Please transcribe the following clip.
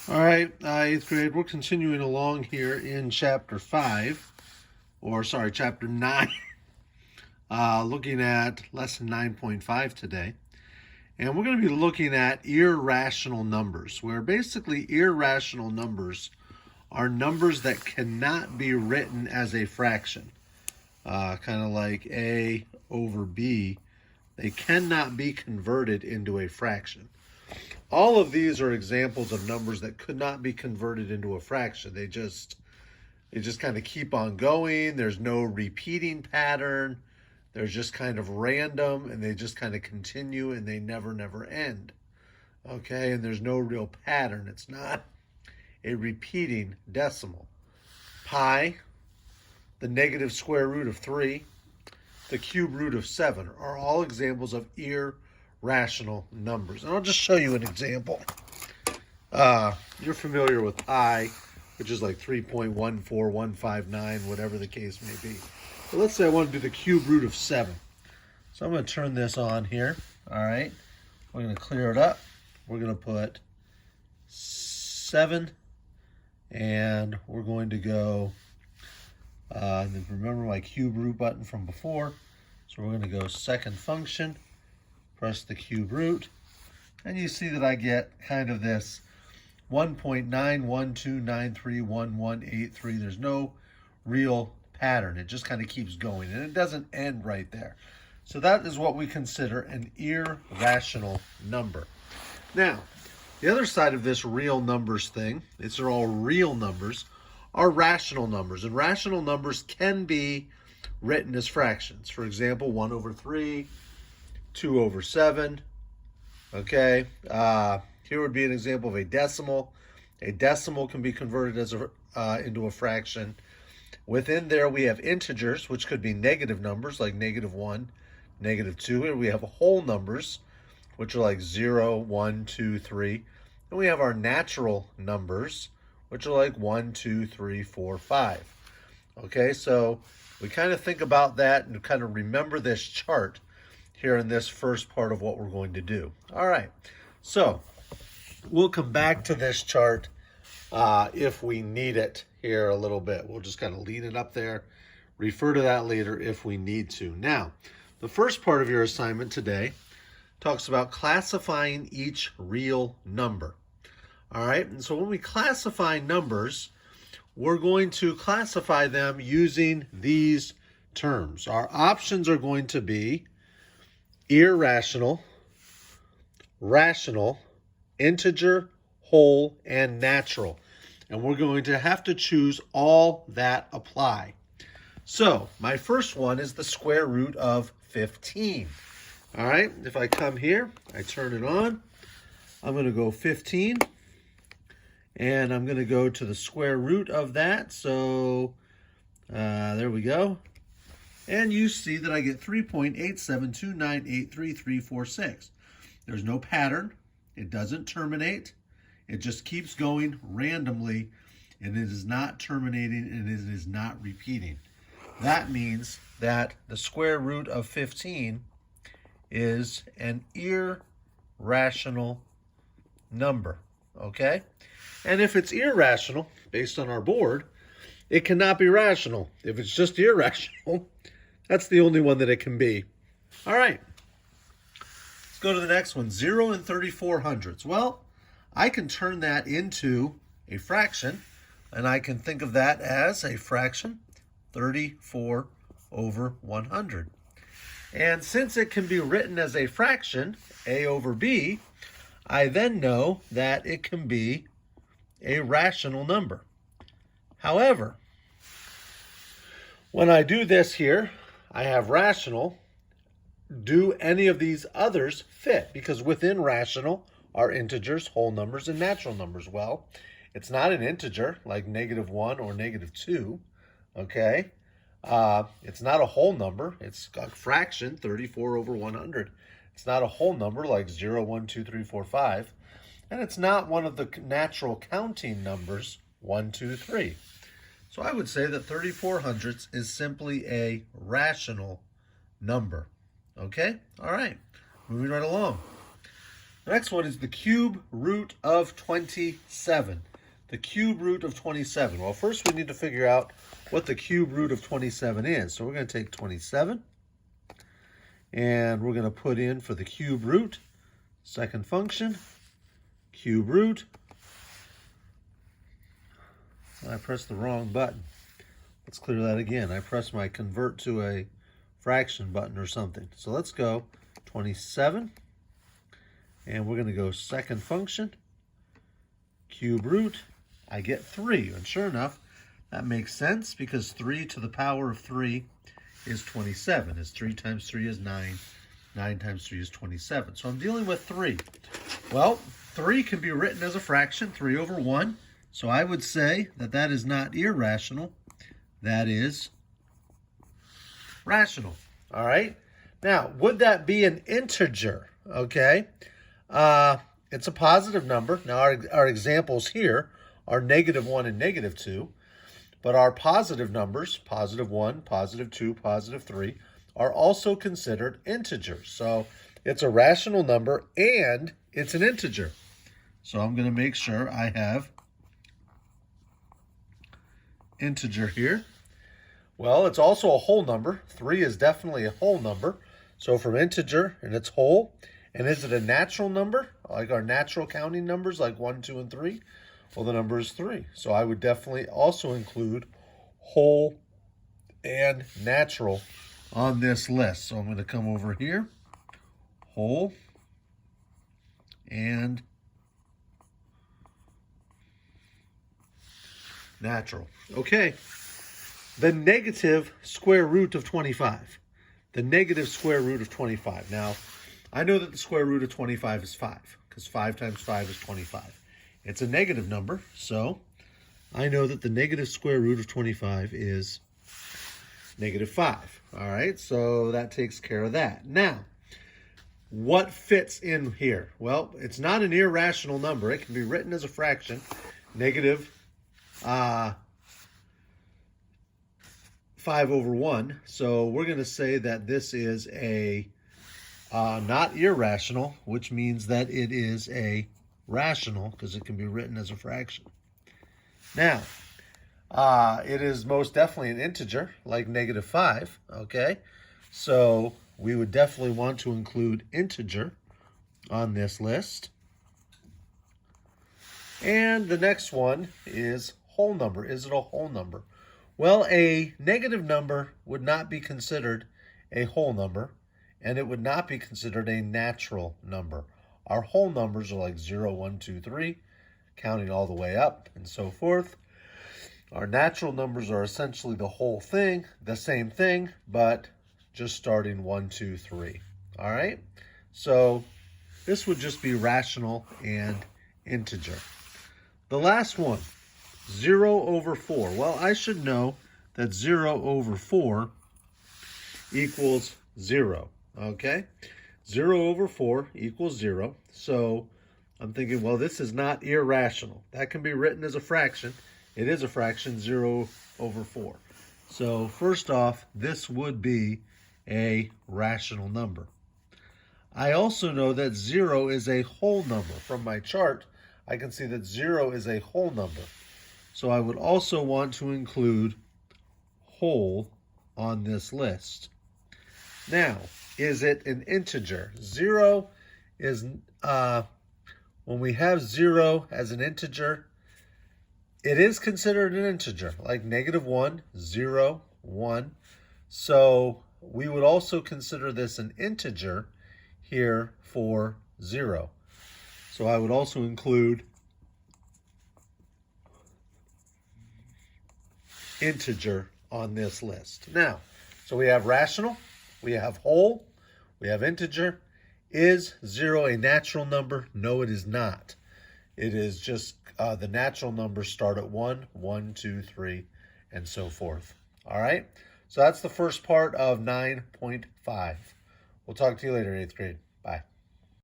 All right, 8th grade, we're continuing along here in chapter 5, or sorry, chapter 9, looking at lesson 9.5 today. And we're going to be looking at irrational numbers, where basically irrational numbers are numbers that cannot be written as a fraction. Kind of like A over B. They cannot be converted into a fraction. All of these are examples of numbers that could not be converted into a fraction. They just kind of keep on going. There's no repeating pattern. They're just kind of random, and they just kind of continue, and they never end. Okay, and there's no real pattern. It's not a repeating decimal. Pi, the negative square root of 3, the cube root of 7 are all examples of irrational numbers. And I'll just show you an example. You're familiar with pi, which is like 3.14159, whatever the case may be. But let's say I want to do the cube root of 7. So I'm going to turn this on here. All right. We're going to clear it up. We're going to put 7, and we're going to go, remember my cube root button from before. So we're going to go second function, press the cube root, and you see that I get kind of this 1.912931183. There's no real pattern. It just kind of keeps going, and it doesn't end right there. So that is what we consider an irrational number. Now, the other side of this real numbers thing, these are all real numbers, are rational numbers. And rational numbers can be written as fractions. For example, 1 over 3, 2 over 7. Okay, here would be an example of a decimal. A decimal can be converted as into a fraction. Within there, we have integers, which could be negative numbers like -1, -2. Here we have whole numbers, which are like 0, 1, 2, 3. And we have our natural numbers, which are like 1, 2, 3, 4, 5. Okay, so we kind of think about that and kind of remember this chart here in this first part of what we're going to do. All right, so we'll come back to this chart if we need it here a little bit. We'll just kind of lead it up there, refer to that later if we need to. Now, the first part of your assignment today talks about classifying each real number. All right, and so when we classify numbers, we're going to classify them using these terms. Our options are going to be irrational, rational, integer, whole, and natural. And we're going to have to choose all that apply. So my first one is the square root of 15. All right, if I come here, I turn it on, I'm going to go 15. And I'm going to go to the square root of that. So there we go. And you see that I get 3.872983346. There's no pattern. It doesn't terminate. It just keeps going randomly, and it is not terminating, and it is not repeating. That means that the square root of 15 is an irrational number, okay? And if it's irrational, based on our board, it cannot be rational. If it's just irrational, that's the only one that it can be. All right, let's go to the next one, 0 and 34 hundredths. Well, I can turn that into a fraction, and I can think of that as a fraction, 34 over 100. And since it can be written as a fraction, A over B, I then know that it can be a rational number. However, when I do this here, I have rational. Do any of these others fit? Because within rational are integers, whole numbers, and natural numbers. Well, it's not an integer like -1 or -2, okay? It's not a whole number. It's a fraction, 34 over 100. It's not a whole number like 0, 1, 2, 3, 4, 5. And it's not one of the natural counting numbers, 1, 2, 3. So I would say that 34 hundredths is simply a rational number. Okay? All right. Moving right along. The next one is the cube root of 27. The cube root of 27. Well, first we need to figure out what the cube root of 27 is. So we're going to take 27, and we're going to put in for the cube root, second function, cube root. I pressed the wrong button. Let's clear that again. I pressed my convert to a fraction button or something. So let's go 27, and we're going to go second function, cube root. I get 3, and sure enough, that makes sense because 3 to the power of 3 is 27. As 3 times 3 is 9. 9 times 3 is 27. So I'm dealing with 3. Well, 3 can be written as a fraction, 3 over 1. So I would say that that is not irrational. That is rational. All right. Now, would that be an integer? Okay. It's a positive number. Now, our examples here are -1 and -2. But our positive numbers, +1, +2, +3, are also considered integers. So it's a rational number and it's an integer. So I'm going to make sure I have integer here. Well, it's also a whole number. 3 is definitely a whole number. So from integer, and it's whole. And is it a natural number, like our natural counting numbers, like 1, 2, and 3? Well, the number is 3. So I would definitely also include whole and natural on this list. So I'm going to come over here, whole and natural. Okay, the negative square root of 25. The negative square root of 25. Now, I know that the square root of 25 is 5, because 5 times 5 is 25. It's a negative number, so I know that the negative square root of 25 is -5. All right, so that takes care of that. Now, what fits in here? Well, it's not an irrational number. It can be written as a fraction, -5 over 1. So we're going to say that this is a not irrational, which means that it is a rational because it can be written as a fraction. Now, it is most definitely an integer, like -5, okay? So we would definitely want to include integer on this list. And the next one is whole number. Is it a whole number? Well, a negative number would not be considered a whole number, and it would not be considered a natural number. Our whole numbers are like 0, 1, 2, 3, counting all the way up and so forth. Our natural numbers are essentially the whole thing, the same thing, but just starting 1, 2, 3. All right? So this would just be rational and integer. The last one, 0 over 4. Well, I should know that 0 over 4 equals 0, okay? 0 over 4 equals 0. So I'm thinking, well, this is not irrational. That can be written as a fraction. It is a fraction, 0 over 4. So first off, this would be a rational number. I also know that 0 is a whole number. From my chart, I can see that 0 is a whole number. So I would also want to include whole on this list. Now, is it an integer? 0 is, when we have 0 as an integer, it is considered an integer, like -1, 0, 1. So we would also consider this an integer here for 0. So I would also include integer on this list. Now, so we have rational, we have whole, we have integer. Is 0 a natural number? No, it is not. It is just the natural numbers start at 1, 1, 2, 3, and so forth. All right? So that's the first part of 9.5. We'll talk to you later, 8th grade.